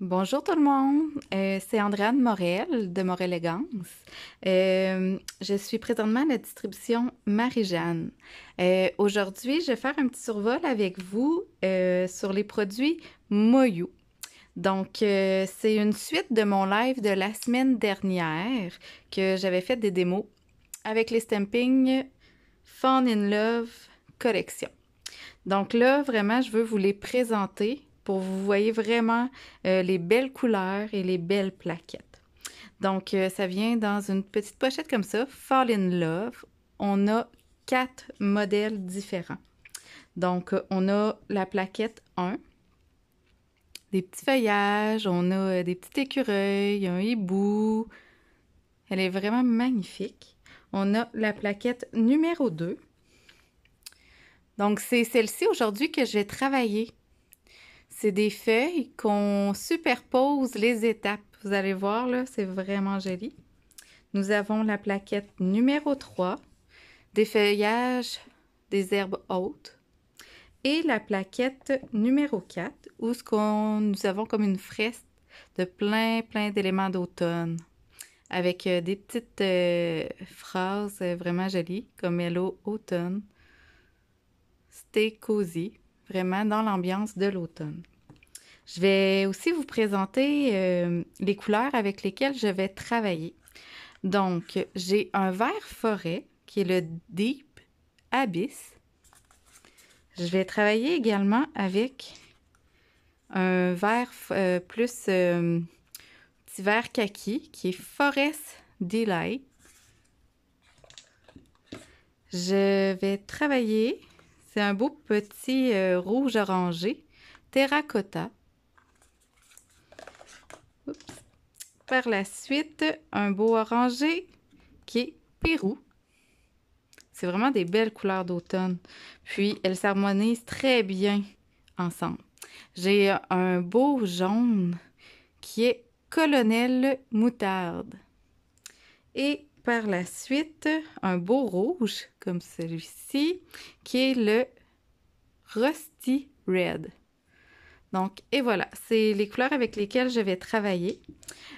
Bonjour tout le monde, c'est Andréane Morel de Morelégance. Je suis présentement à la distribution Marie-Jeanne. Aujourd'hui, je vais faire un petit survol avec vous sur les produits Moyou. Donc, c'est une suite de mon live de la semaine dernière que j'avais fait des démos avec les stampings Fall in Love collection. Donc là, vraiment, je veux vous les présenter pour que vous voyez vraiment les belles couleurs et les belles plaquettes. Donc, ça vient dans une petite pochette comme ça, Fall in Love. On a 4 modèles différents. Donc, on a la plaquette 1, des petits feuillages, on a des petits écureuils, un hibou. Elle est vraiment magnifique. On a la plaquette numéro 2. Donc, c'est celle-ci aujourd'hui que je vais travailler. C'est des feuilles qu'on superpose les étapes. Vous allez voir, là, c'est vraiment joli. Nous avons la plaquette numéro 3, des feuillages des herbes hautes, et la plaquette numéro 4, où nous avons comme une fresque de plein d'éléments d'automne, avec des petites phrases vraiment jolies, comme Hello automne, Stay cozy, vraiment dans l'ambiance de l'automne. Je vais aussi vous présenter les couleurs avec lesquelles je vais travailler. Donc, j'ai un vert forêt qui est le Deep Abyss. Je vais travailler également avec un vert petit vert kaki qui est Forest Delight. Je vais travailler, c'est un beau petit rouge orangé, Terracotta. Oups. Par la suite, un beau orangé qui est Pérou. C'est vraiment des belles couleurs d'automne. Puis, elles s'harmonisent très bien ensemble. J'ai un beau jaune qui est Colonel Moutarde. Et par la suite, un beau rouge, comme celui-ci, qui est le Rusty Red. Donc, et voilà, c'est les couleurs avec lesquelles je vais travailler.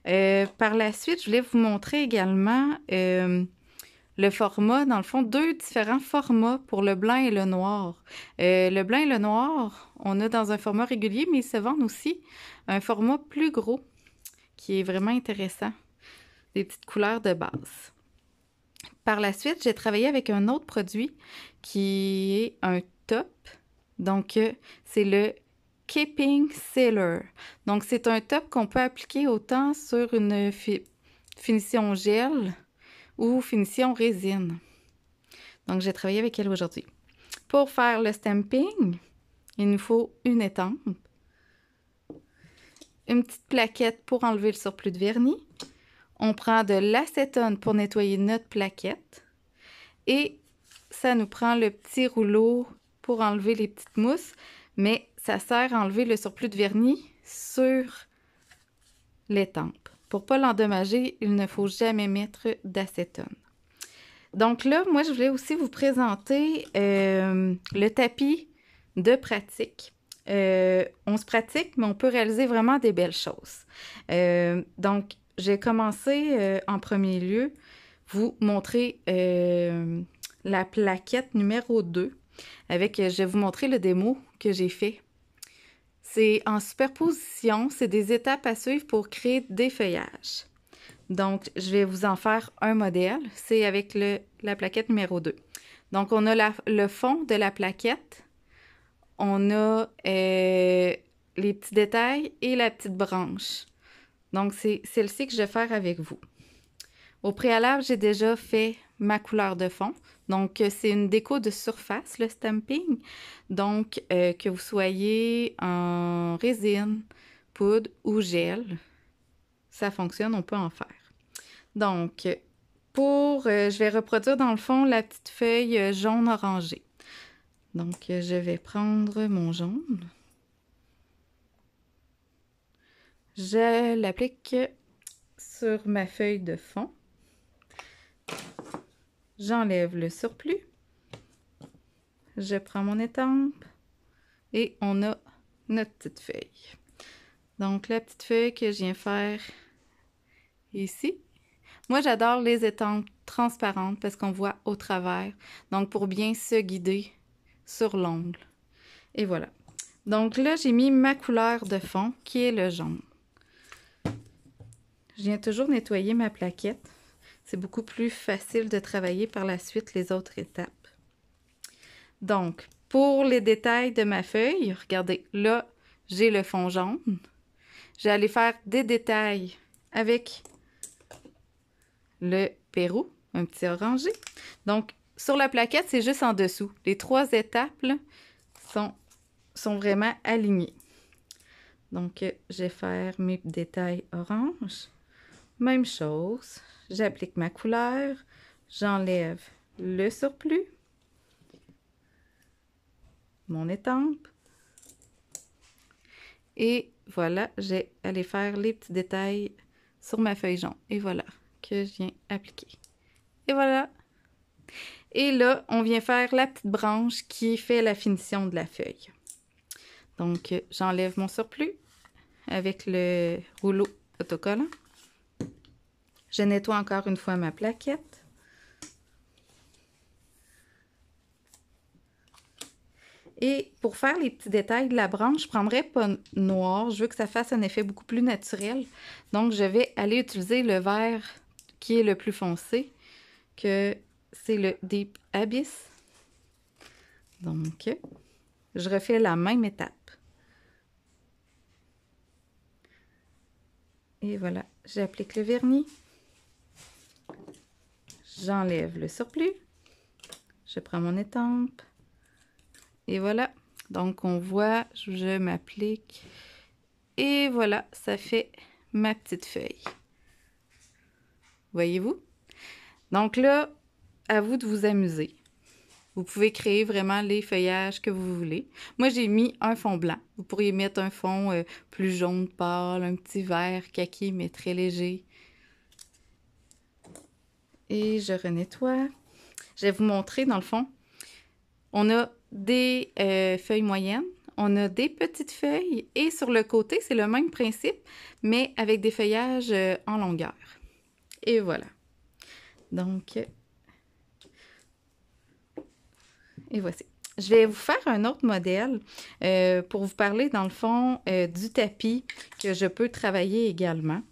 Par la suite, je voulais vous montrer également le format, dans le fond, deux différents formats pour le blanc et le noir. Le blanc et le noir, on a dans un format régulier, mais ils se vendent aussi un format plus gros, qui est vraiment intéressant. Des petites couleurs de base. Par la suite, j'ai travaillé avec un autre produit qui est un top. Donc, c'est le Keeping Sealer. Donc, c'est un top qu'on peut appliquer autant sur une finition gel ou finition résine. Donc, j'ai travaillé avec elle aujourd'hui. Pour faire le stamping, il nous faut une étampe, une petite plaquette pour enlever le surplus de vernis. On prend de l'acétone pour nettoyer notre plaquette et ça nous prend le petit rouleau pour enlever les petites mousses, mais ça sert à enlever le surplus de vernis sur l'étampe. Pour ne pas l'endommager, il ne faut jamais mettre d'acétone. Donc là, moi, je voulais aussi vous présenter le tapis de pratique. On se pratique, mais on peut réaliser vraiment des belles choses. Donc, j'ai commencé en premier lieu vous montrer la plaquette numéro 2 avec, je vais vous montrer le démo que j'ai fait. C'est en superposition, c'est des étapes à suivre pour créer des feuillages. Donc, je vais vous en faire un modèle. C'est avec la plaquette numéro 2. Donc, on a le fond de la plaquette. On a les petits détails et la petite branche. Donc, c'est celle-ci que je vais faire avec vous. Au préalable, j'ai déjà fait ma couleur de fond. Donc, c'est une déco de surface, le stamping. Donc, que vous soyez en résine, poudre ou gel, ça fonctionne, on peut en faire. Donc, je vais reproduire dans le fond la petite feuille jaune orangée. Donc, je vais prendre mon jaune. Je l'applique sur ma feuille de fond. J'enlève le surplus. Je prends mon étampe et on a notre petite feuille. Donc, la petite feuille que je viens faire ici. Moi, j'adore les étampes transparentes parce qu'on voit au travers. Donc, pour bien se guider sur l'ongle. Et voilà. Donc là, j'ai mis ma couleur de fond, qui est le jaune. Je viens toujours nettoyer ma plaquette. C'est beaucoup plus facile de travailler par la suite les autres étapes. Donc, pour les détails de ma feuille, regardez, là, j'ai le fond jaune. Je vais aller faire des détails avec le Pérou, un petit orangé. Donc, sur la plaquette, c'est juste en dessous. Les 3 étapes là, sont vraiment alignées. Donc, je vais faire mes détails orange. Même chose. J'applique ma couleur. J'enlève le surplus. Mon étampe. Et voilà, j'ai allé faire les petits détails sur ma feuille jaune. Et voilà, que je viens appliquer. Et voilà. Et là, on vient faire la petite branche qui fait la finition de la feuille. Donc, j'enlève mon surplus avec le rouleau autocollant. Je nettoie encore une fois ma plaquette. Et pour faire les petits détails de la branche, je ne prendrai pas noir. Je veux que ça fasse un effet beaucoup plus naturel. Donc, je vais aller utiliser le vert qui est le plus foncé, que c'est le Deep Abyss. Donc, je refais la même étape. Et voilà, j'applique le vernis. J'enlève le surplus. Je prends mon étampe. Et voilà. Donc, on voit, je m'applique. Et voilà, ça fait ma petite feuille. Voyez-vous? Donc là, à vous de vous amuser. Vous pouvez créer vraiment les feuillages que vous voulez. Moi, j'ai mis un fond blanc. Vous pourriez mettre un fond plus jaune pâle, un petit vert kaki, mais très léger. Et je renettoie. Je vais vous montrer, dans le fond, on a des feuilles moyennes, on a des petites feuilles, et sur le côté, c'est le même principe, mais avec des feuillages en longueur. Et voilà. Donc, et voici. Je vais vous faire un autre modèle pour vous parler, dans le fond, du tapis que je peux travailler également.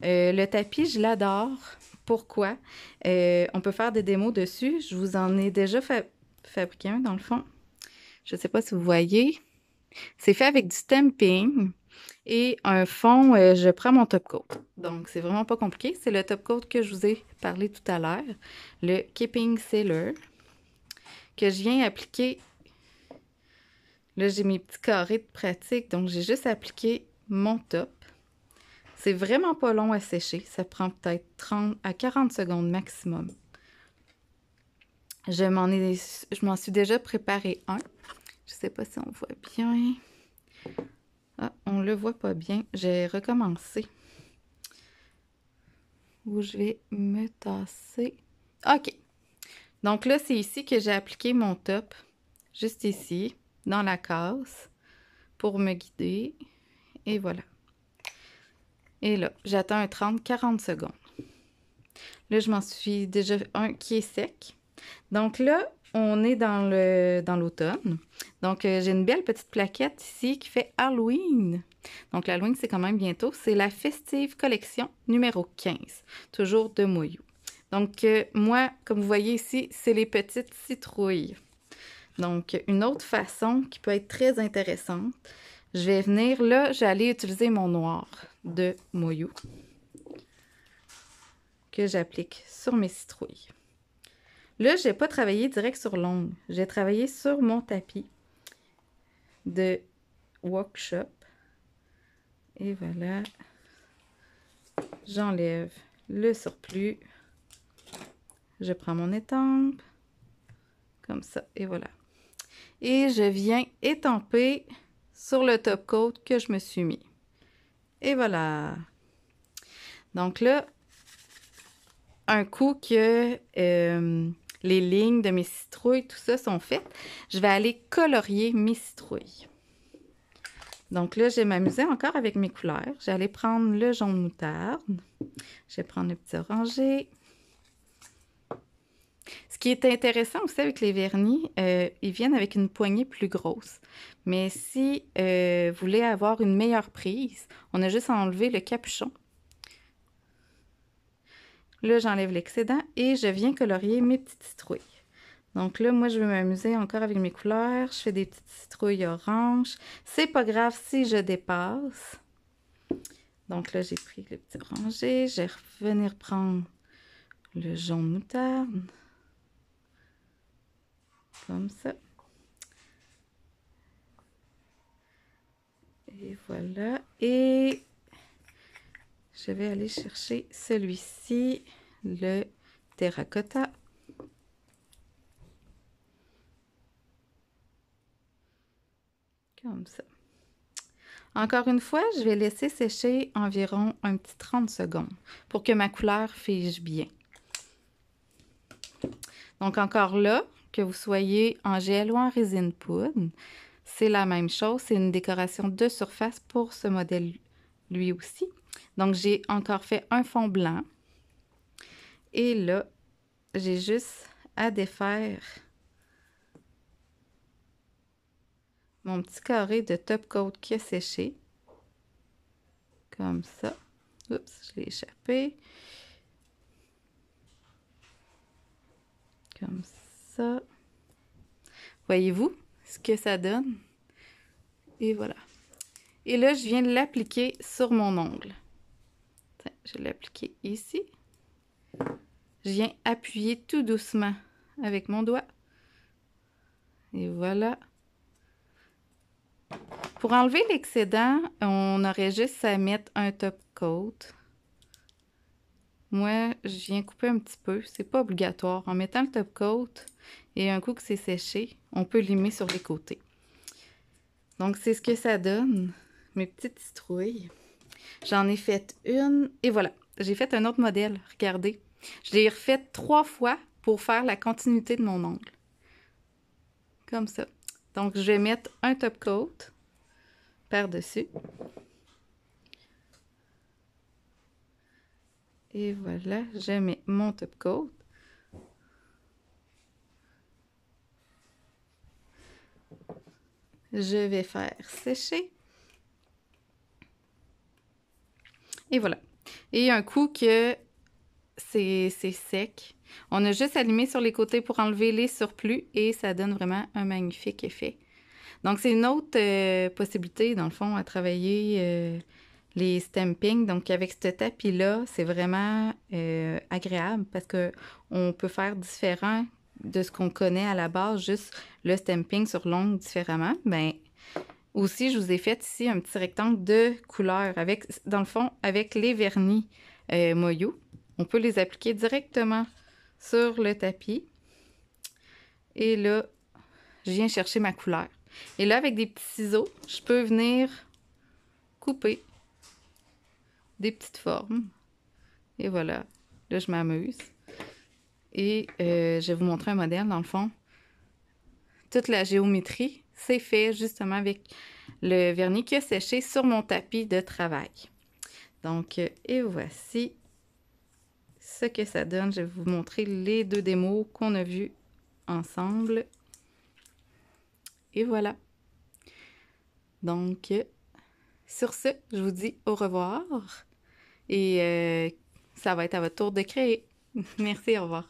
Le tapis, je l'adore. Pourquoi? On peut faire des démos dessus. Je vous en ai déjà fabriqué un, dans le fond. Je ne sais pas si vous voyez. C'est fait avec du stamping et un fond, je prends mon top coat. Donc, c'est vraiment pas compliqué. C'est le top coat que je vous ai parlé tout à l'heure, le Keeping Sealer, que je viens appliquer. Là, j'ai mes petits carrés de pratique, donc j'ai juste appliqué mon top. C'est vraiment pas long à sécher. Ça prend peut-être 30 à 40 secondes maximum. Je m'en suis déjà préparé un. Je sais pas si on voit bien. Ah, on le voit pas bien. J'ai recommencé. Où je vais me tasser. OK. Donc là, c'est ici que j'ai appliqué mon top. Juste ici, dans la case, pour me guider. Et voilà. Et là, j'attends un 30-40 secondes. Là, je m'en suis déjà un qui est sec. Donc là, on est dans l'automne. Donc, j'ai une belle petite plaquette ici qui fait Halloween. Donc, l'Halloween, c'est quand même bientôt. C'est la Festive Collection numéro 15, toujours de Moyou. Donc, moi, comme vous voyez ici, c'est les petites citrouilles. Donc, une autre façon qui peut être très intéressante. Je vais venir, là, j'allais utiliser mon noir de Moyou que j'applique sur mes citrouilles. Là, je n'ai pas travaillé direct sur l'ongle. J'ai travaillé sur mon tapis de workshop. Et voilà. J'enlève le surplus. Je prends mon étampe. Comme ça. Et voilà. Et je viens étamper sur le top coat que je me suis mis. Et voilà. Donc là, un coup que les lignes de mes citrouilles, tout ça sont faites, je vais aller colorier mes citrouilles. Donc là, je vais m'amuser encore avec mes couleurs. J'allais prendre le jaune moutarde. Je vais prendre le petit orangé. Ce qui est intéressant aussi avec les vernis, ils viennent avec une poignée plus grosse. Mais si vous voulez avoir une meilleure prise, on a juste à enlever le capuchon. Là, j'enlève l'excédent et je viens colorier mes petites citrouilles. Donc là, moi, je vais m'amuser encore avec mes couleurs. Je fais des petites citrouilles oranges. C'est pas grave si je dépasse. Donc là, j'ai pris le petit orangé. Je vais revenir prendre le jaune moutarde. Comme ça. Et voilà. Et je vais aller chercher celui-ci, le terracotta. Comme ça. Encore une fois, je vais laisser sécher environ un petit 30 secondes pour que ma couleur fige bien. Donc encore là, que vous soyez en gel ou en résine poudre, c'est la même chose. C'est une décoration de surface pour ce modèle lui aussi. Donc j'ai encore fait un fond blanc. Et là, j'ai juste à défaire mon petit carré de top coat qui a séché. Comme ça. Oups, je l'ai échappé. Comme ça. Voyez-vous ce que ça donne? Et voilà. Et là, je viens de l'appliquer sur mon ongle. Je vais l'appliquer ici. Je viens appuyer tout doucement avec mon doigt. Et voilà. Pour enlever l'excédent, on aurait juste à mettre un top coat. Moi, je viens couper un petit peu. C'est pas obligatoire. En mettant le top coat et un coup que c'est séché, on peut limer sur les côtés. Donc, c'est ce que ça donne. Mes petites citrouilles. J'en ai fait une et voilà. J'ai fait un autre modèle. Regardez. Je l'ai refait 3 fois pour faire la continuité de mon ongle. Comme ça. Donc, je vais mettre un top coat par-dessus. Et voilà, je mets mon top coat. Je vais faire sécher. Et voilà. Et un coup que c'est sec, on a juste à limer sur les côtés pour enlever les surplus et ça donne vraiment un magnifique effet. Donc, c'est une autre possibilité, dans le fond, à travailler les stampings. Donc, avec ce tapis-là, c'est vraiment agréable parce qu'on peut faire différent de ce qu'on connaît à la base, juste le stamping sur l'ongle différemment. Bien, aussi, je vous ai fait ici un petit rectangle de couleur avec, dans le fond, avec les vernis Moyou. On peut les appliquer directement sur le tapis. Et là, je viens chercher ma couleur. Et là, avec des petits ciseaux, je peux venir couper des petites formes. Et voilà. Là, je m'amuse. Et je vais vous montrer un modèle, dans le fond. Toute la géométrie, c'est fait justement avec le vernis qui a séché sur mon tapis de travail. Donc, et voici ce que ça donne. Je vais vous montrer les 2 démos qu'on a vues ensemble. Et voilà. Donc, sur ce, je vous dis au revoir. Et ça va être à votre tour de créer. Merci, au revoir.